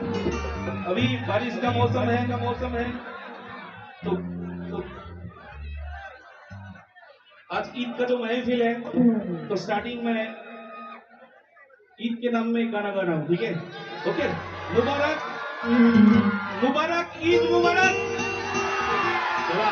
अभी बारिश का मौसम है तो आज ईद का जो महफिल है तो स्टार्टिंग में ईद के नाम में गाना गा रहा हूँ, ठीक है? ओके, मुबारक मुबारक ईद मुबारक। चला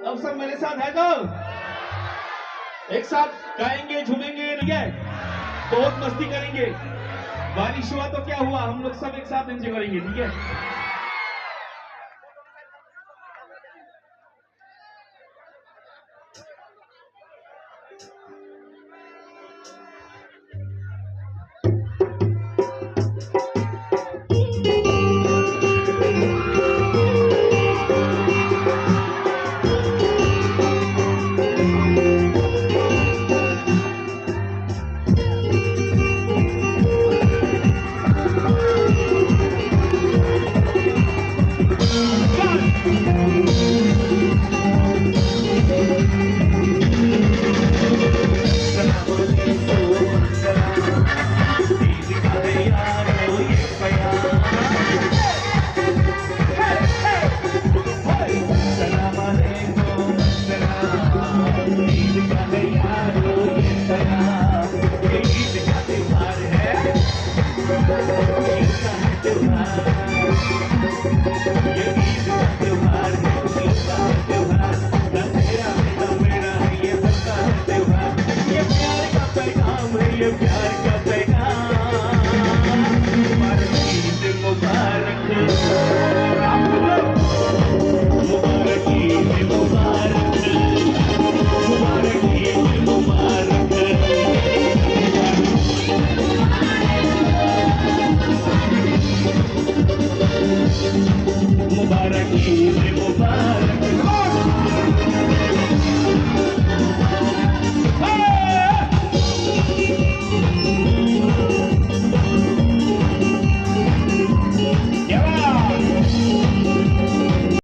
अब सब मेरे साथ है तो एक साथ गाएंगे झूमेंगे, ठीक है? बहुत मस्ती करेंगे। बारिश हुआ तो क्या हुआ, हम लोग सब एक साथ एंजॉय करेंगे, ठीक है?